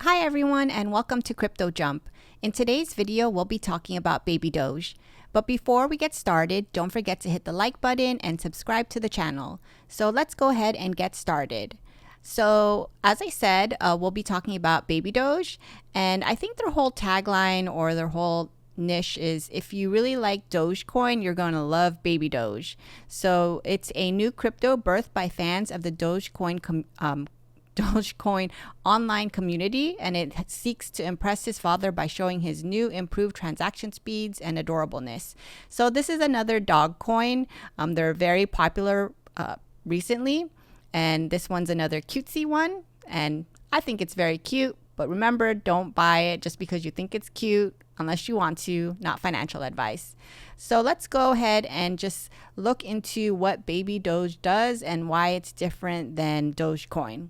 Hi everyone and welcome to cryptojump. In today's video, we'll be talking about BABYDOGE. But before we get started, don't forget to hit the like button and subscribe to the channel. So let's go ahead and get started. So as I said, we'll be talking about BABYDOGE, and I think their whole tagline or their whole niche is if you really like Dogecoin, you're going to love BABYDOGE. So it's a new crypto birthed by fans of the Dogecoin online community, and it seeks to impress his father by showing his new improved transaction speeds and adorableness. So this is another dog coin. They're very popular recently, and this one's another cutesy one, and I think it's very cute. But remember, don't buy it just because you think it's cute unless you want to, not financial advice. So let's go ahead and just look into what BABYDOGE does and why it's different than Dogecoin.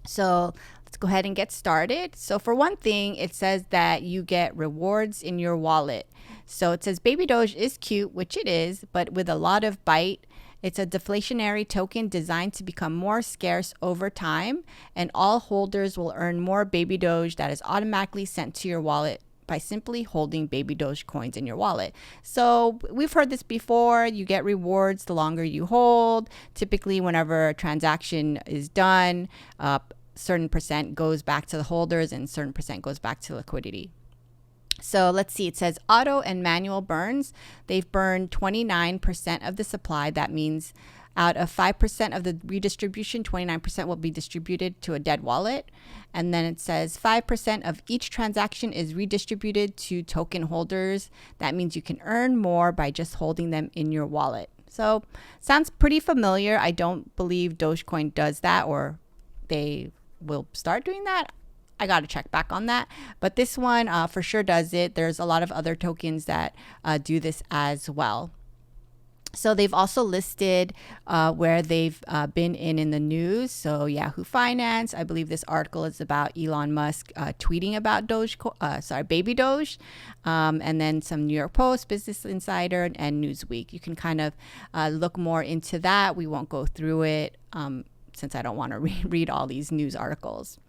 So let's go ahead and get started. So for one thing, it says that you get rewards in your wallet. So it says BABYDOGE is cute, which it is, but with a lot of bite. It's a deflationary token designed to become more scarce over time, and all holders will earn more BABYDOGE that is automatically sent to your wallet by simply holding BABYDOGE coins in your wallet. So we've heard this before. You get rewards the longer you hold. Typically, whenever a transaction is done, certain percent goes back to the holders and certain percent goes back to liquidity. So let's see, it says auto and manual burns. They've burned 29% of the supply. That means out of 5% of the redistribution, 29% will be distributed to a dead wallet. And then it says 5% of each transaction is redistributed to token holders. That means you can earn more by just holding them in your wallet. So sounds pretty familiar. I don't believe Dogecoin does that, or they will start doing that. I got to check back on that. But this one for sure does it. There's a lot of other tokens that do this as well. So they've also listed where they've been in the news. So Yahoo Finance, I believe this article is about Elon Musk tweeting about BABYDOGE, and then some New York Post, Business Insider, and Newsweek. You can kind of look more into that. We won't go through it since I don't want to read all these news articles.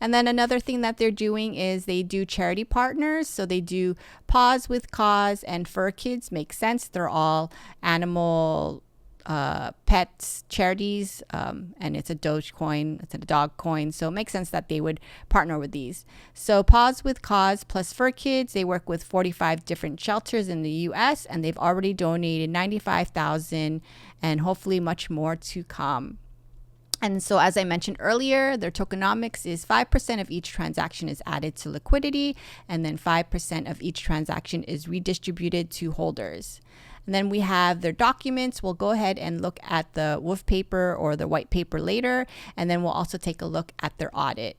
And then another thing that they're doing is they do charity partners. So they do Paws with Cause and Fur Kids. Makes sense. They're all animal pets charities, and it's a Dogecoin, it's a dog coin. So it makes sense that they would partner with these. So Paws with Cause plus Fur Kids, they work with 45 different shelters in the US, and they've already donated 95,000 and hopefully much more to come. And so as I mentioned earlier, their tokenomics is 5% of each transaction is added to liquidity, and then 5% of each transaction is redistributed to holders. And then we have their documents. We'll go ahead and look at the Whitepaper or the Whitepaper later, and then we'll also take a look at their audit.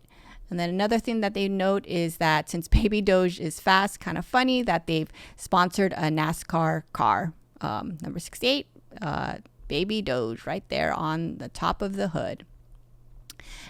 And then another thing that they note is that since BABYDOGE is fast, kind of funny that they've sponsored a NASCAR car, number 68, BABYDOGE right there on the top of the hood.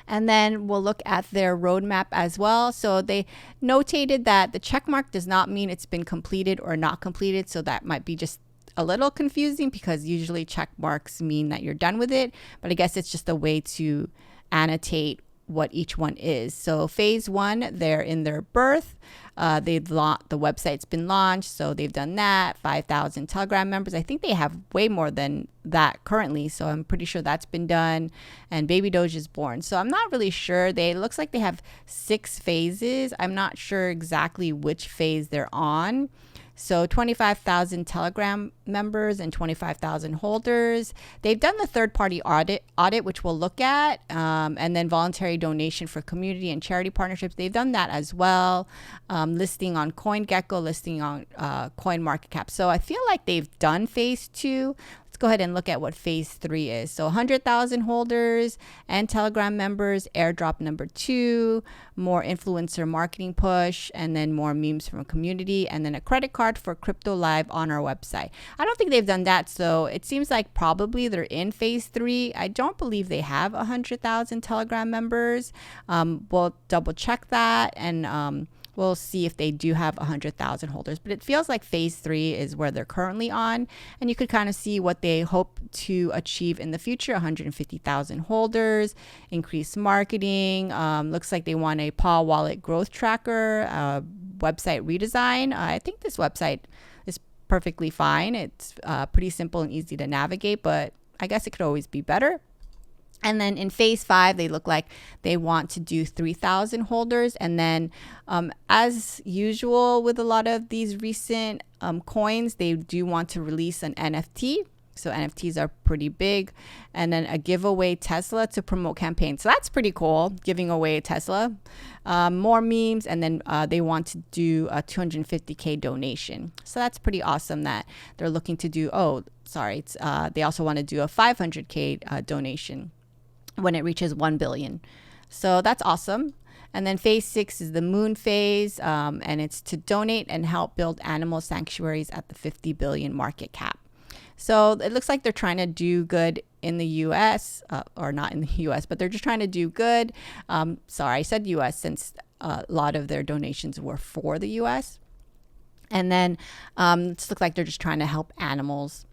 And then we'll look at their roadmap as well. So they notated that the check mark does not mean it's been completed or not completed. So that might be just a little confusing because usually check marks mean that you're done with it. But I guess it's just a way to annotate what each one is. So phase one, they're in their birth. The website's been launched, so they've done that. 5,000 Telegram members. I think they have way more than that currently, so I'm pretty sure that's been done. And BABYDOGE is born. So I'm not really sure. It looks like they have 6 phases. I'm not sure exactly which phase they're on. So 25,000 Telegram members and 25,000 holders. They've done the third-party audit, which we'll look at, and then voluntary donation for community and charity partnerships. They've done that as well. Listing on CoinGecko, listing on CoinMarketCap. So I feel like they've done phase 2. Let's go ahead and look at what phase 3 is. So 100,000 holders and Telegram members, airdrop number 2, more influencer marketing push, and then more memes from a community, and then a credit card for crypto live on our website. I don't think they've done that, so it seems like probably they're in phase 3. I don't believe they have 100,000 Telegram members. We'll double check that, and We'll see if they do have 100,000 holders, but it feels like phase 3 is where they're currently on. And you could kind of see what they hope to achieve in the future: 150,000 holders, increased marketing. Looks like they want a PAW wallet growth tracker, website redesign. I think this website is perfectly fine. It's pretty simple and easy to navigate, but I guess it could always be better. And then in phase 5, they look like they want to do 3,000 holders. And then as usual with a lot of these recent coins, they do want to release an NFT. So NFTs are pretty big. And then a giveaway Tesla to promote campaigns. So that's pretty cool, giving away a Tesla. More memes. And then they want to do a 250K donation. So that's pretty awesome that they're looking to do. They also want to do a 500K donation when it reaches 1 billion. So that's awesome. And then phase 6 is the moon phase, and it's to donate and help build animal sanctuaries at the 50 billion market cap. So it looks like they're trying to do good in the US, or not in the US, but they're just trying to do good. Sorry, I said US since a lot of their donations were for the US. And then it looks like they're just trying to help animals.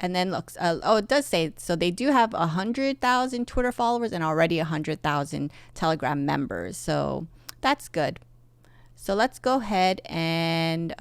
And then looks, it does say, so they do have 100,000 Twitter followers and already 100,000 Telegram members. So that's good. So let's go ahead and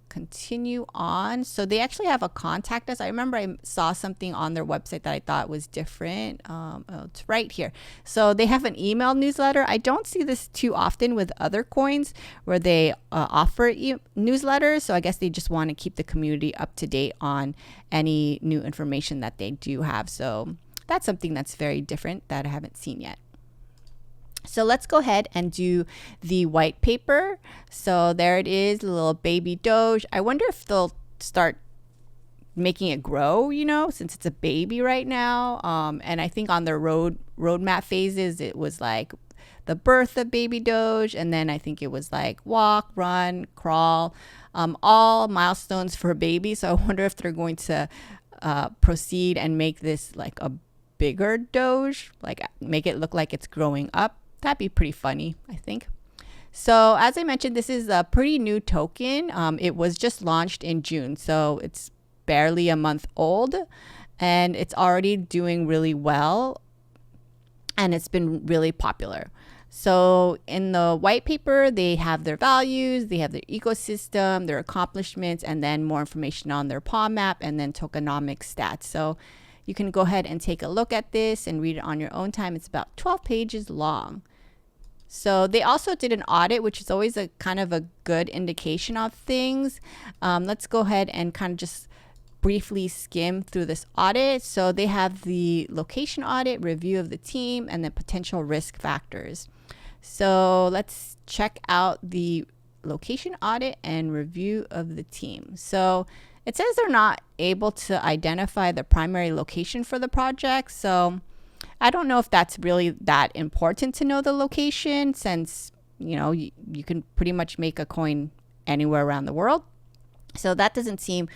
continue on. So they actually have a contact us. I remember I saw something on their website that I thought was different. It's right here. So they have an email newsletter. I don't see this too often with other coins where they offer newsletters. So I guess they just want to keep the community up to date on any new information that they do have. So that's something that's very different that I haven't seen yet. So let's go ahead and do the white paper. So there it is, the little baby Doge. I wonder if they'll start making it grow, since it's a baby right now. And I think on their roadmap phases, it was like the birth of baby Doge. And then I think it was like walk, run, crawl, all milestones for a baby. So I wonder if they're going to proceed and make this like a bigger Doge, like make it look like it's growing up. That'd be pretty funny, I think. So as I mentioned, this is a pretty new token. It was just launched in June, so it's barely a month old, and it's already doing really well, and it's been really popular. So in the white paper, they have their values, they have their ecosystem, their accomplishments, and then more information on their paw map, and then tokenomics stats. So you can go ahead and take a look at this and read it on your own time. It's about 12 pages long. So they also did an audit, which is always a kind of a good indication of things. Let's go ahead and kind of just briefly skim through this audit. So they have the location audit, review of the team, and then potential risk factors. So let's check out the location audit and review of the team. So it says they're not able to identify the primary location for the project. So I don't know if that's really that important to know the location, since, you can pretty much make a coin anywhere around the world. So that doesn't seem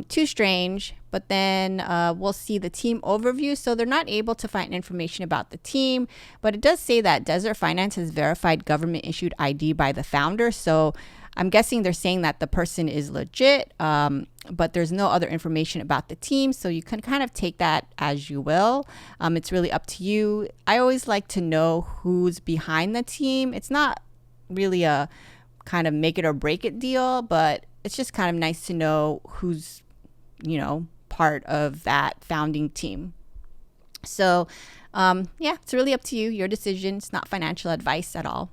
too strange. But then we'll see the team overview. So they're not able to find information about the team, but it does say that Desert Finance has verified government issued ID by the founder. So I'm guessing they're saying that the person is legit, but there's no other information about the team. So you can kind of take that as you will. It's really up to you. I always like to know who's behind the team. It's not really a kind of make it or break it deal, but it's just kind of nice to know who's, part of that founding team. So, it's really up to you, your decision. It's not financial advice at all.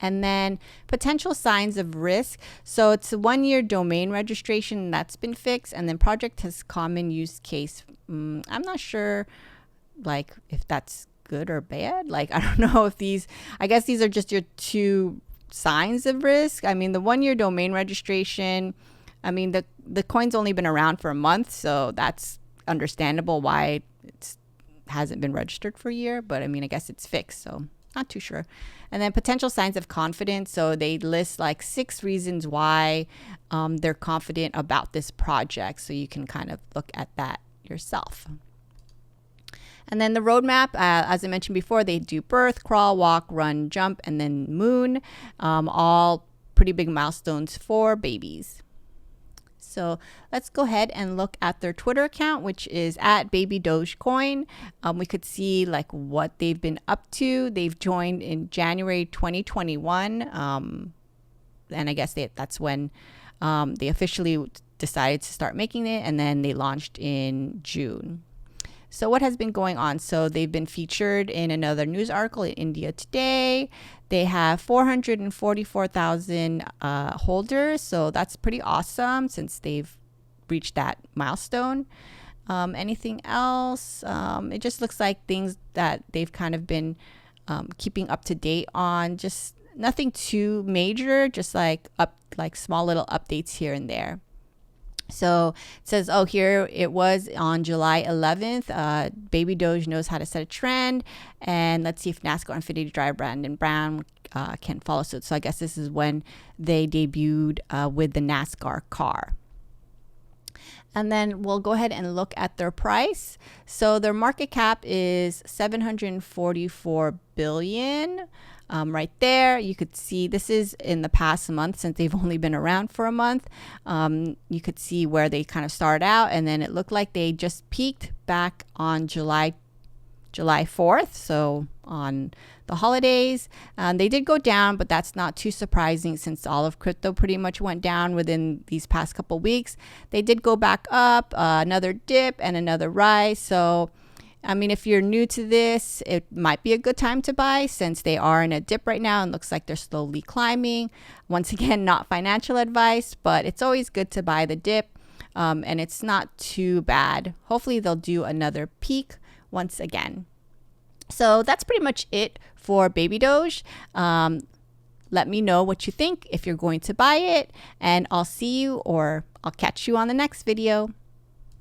And then potential signs of risk. So it's a 1-year domain registration that's been fixed. And then project has common use case. I'm not sure if that's good or bad. I don't know if I guess these are just your 2 signs of risk. I mean, the 1-year domain registration, the coin's only been around for a month. So that's understandable why it hasn't been registered for a year. But I guess it's fixed. So not too sure. And then potential signs of confidence. So they list 6 reasons why they're confident about this project. So you can kind of look at that yourself. And then the roadmap, as I mentioned before, they do birth, crawl, walk, run, jump, and then moon. All pretty big milestones for babies. So let's go ahead and look at their Twitter account, which is at BABYDOGE. We could see like what they've been up to. They've joined in January 2021. And I guess that's when they officially decided to start making it. And then they launched in June. So what has been going on? So they've been featured in another news article in India Today. They have 444,000 holders. So that's pretty awesome since they've reached that milestone. Anything else? It just looks like things that they've kind of been keeping up to date on. Just nothing too major, just like small little updates here and there. So it says, oh, here it was on July 11th. BABYDOGE knows how to set a trend. And let's see if NASCAR Infinity Drive Brandon Brown can follow suit. So I guess this is when they debuted with the NASCAR car. And then we'll go ahead and look at their price. So their market cap is $744 billion. Right there, you could see this is in the past month since they've only been around for a month. You could see where they kind of started out, and then it looked like they just peaked back on July 4th, so on the holidays. They did go down, but that's not too surprising since all of crypto pretty much went down within these past couple weeks. They did go back up, another dip and another rise. So I mean, if you're new to this, it might be a good time to buy since they are in a dip right now and looks like they're slowly climbing. Once again, not financial advice, but it's always good to buy the dip, and it's not too bad. Hopefully they'll do another peak once again. So that's pretty much it for BABYDOGE. Let me know what you think if you're going to buy it, and I'll see you or I'll catch you on the next video.